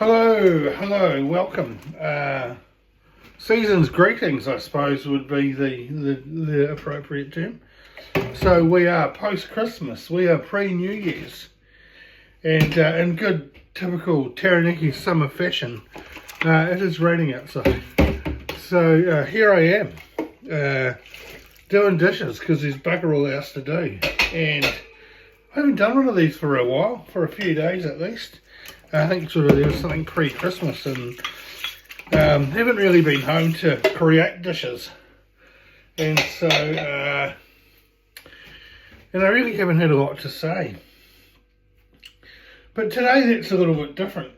Hello, welcome. Season's greetings, I suppose, would be the appropriate term. So we are post-Christmas, we are pre-New Year's, and in good typical Taranaki summer fashion, it is raining outside. So here I am, doing dishes because there's bugger all else to do, and I haven't done one of these for a while, for a few days at least. I think sort of there was something pre-Christmas and haven't really been home to create dishes. And so, and I really haven't had a lot to say. But today that's a little bit different.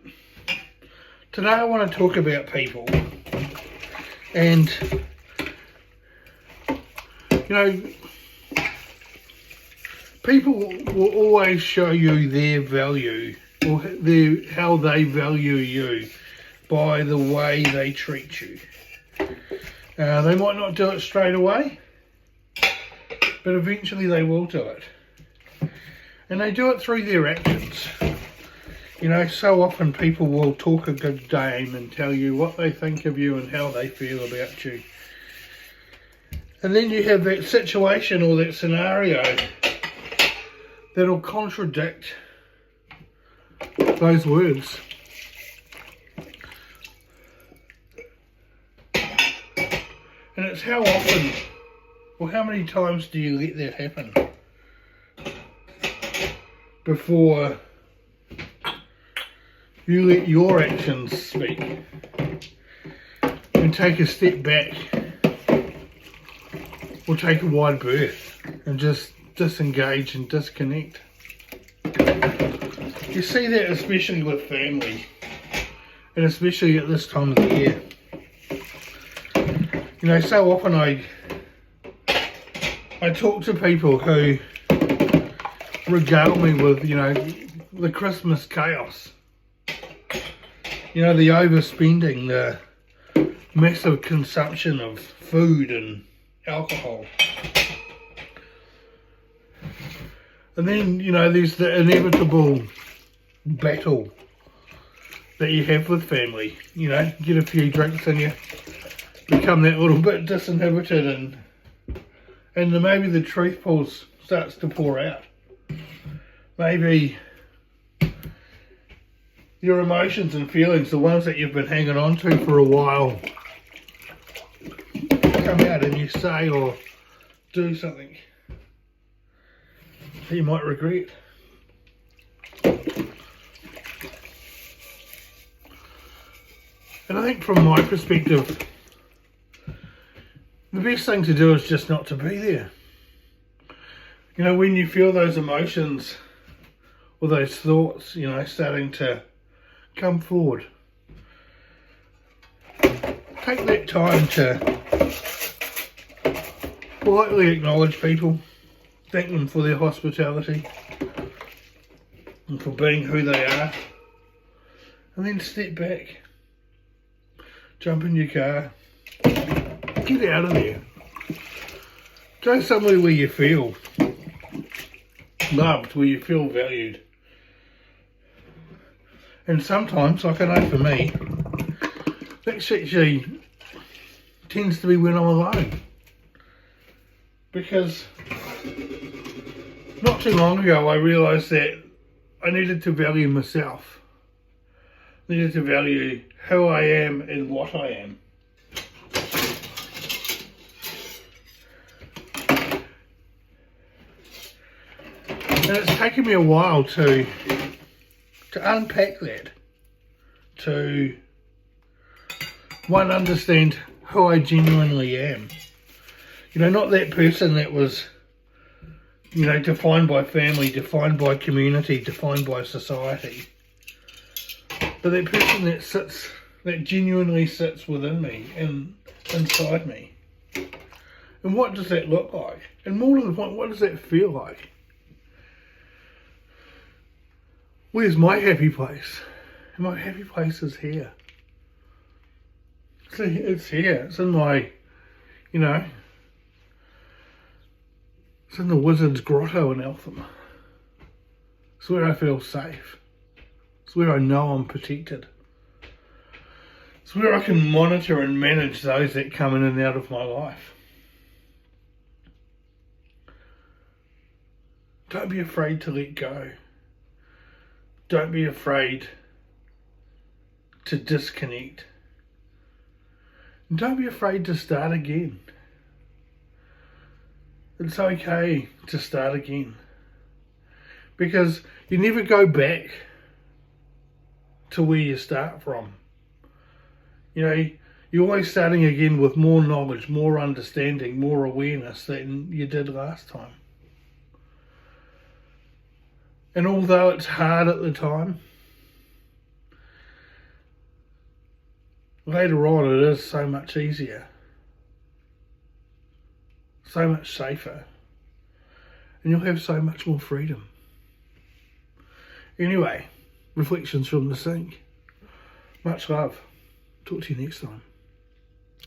Today I want to talk about people. And, you know, people will always show you their value or how they value you by the way they treat you. They might not do it straight away, but eventually they will do it. And they do it through their actions. You know, so often people will talk a good game and tell you what they think of you and how they feel about you. And then you have that situation or that scenario that'll contradict those words. And it's how often, or how many times do you let that happen before you let your actions speak and take a step back or take a wide berth and just disengage and disconnect. You see that especially with family, and especially at this time of the year. You know, so often I talk to people who regale me with, you know, the Christmas chaos. You know, the overspending, the massive consumption of food and alcohol. And then, you know, there's the inevitable battle that you have with family. You know, get a few drinks and you become that little bit disinhibited, and maybe the truth starts to pour out. Maybe your emotions and feelings, the ones that you've been hanging on to for a while, come out and you say or do something that you might regret. And I think from my perspective, the best thing to do is just not to be there. You know, when you feel those emotions or those thoughts, you know, starting to come forward, take that time to politely acknowledge people, thank them for their hospitality and for being who they are, and then step back. Jump in your car, get out of there. Go somewhere where you feel loved, where you feel valued. And sometimes, like I know for me, that actually tends to be when I'm alone. Because not too long ago I realised that I needed to value myself. I needed to value who I am and what I am. And it's taken me a while to unpack that, to understand who I genuinely am. You know, not that person that was, you know, defined by family, defined by community, defined by society. But that person that genuinely sits within me and inside me. And what does that look like? And more to the point, what does that feel like? Where's my happy place? And my happy place is here. See, it's here. It's in my, you know, it's in the Wizard's Grotto in Eltham. It's where I feel safe. It's where I know I'm protected. It's where I can monitor and manage those that come in and out of my life. Don't be afraid to let go. Don't be afraid to disconnect. And don't be afraid to start again. It's okay to start again. Because you never go back to where you start from. You know, you're always starting again with more knowledge, more understanding, more awareness than you did last time. And although it's hard at the time, later on it is so much easier, so much safer, and you'll have so much more freedom. Anyway, reflections from the sink. Much love. Talk to you next time.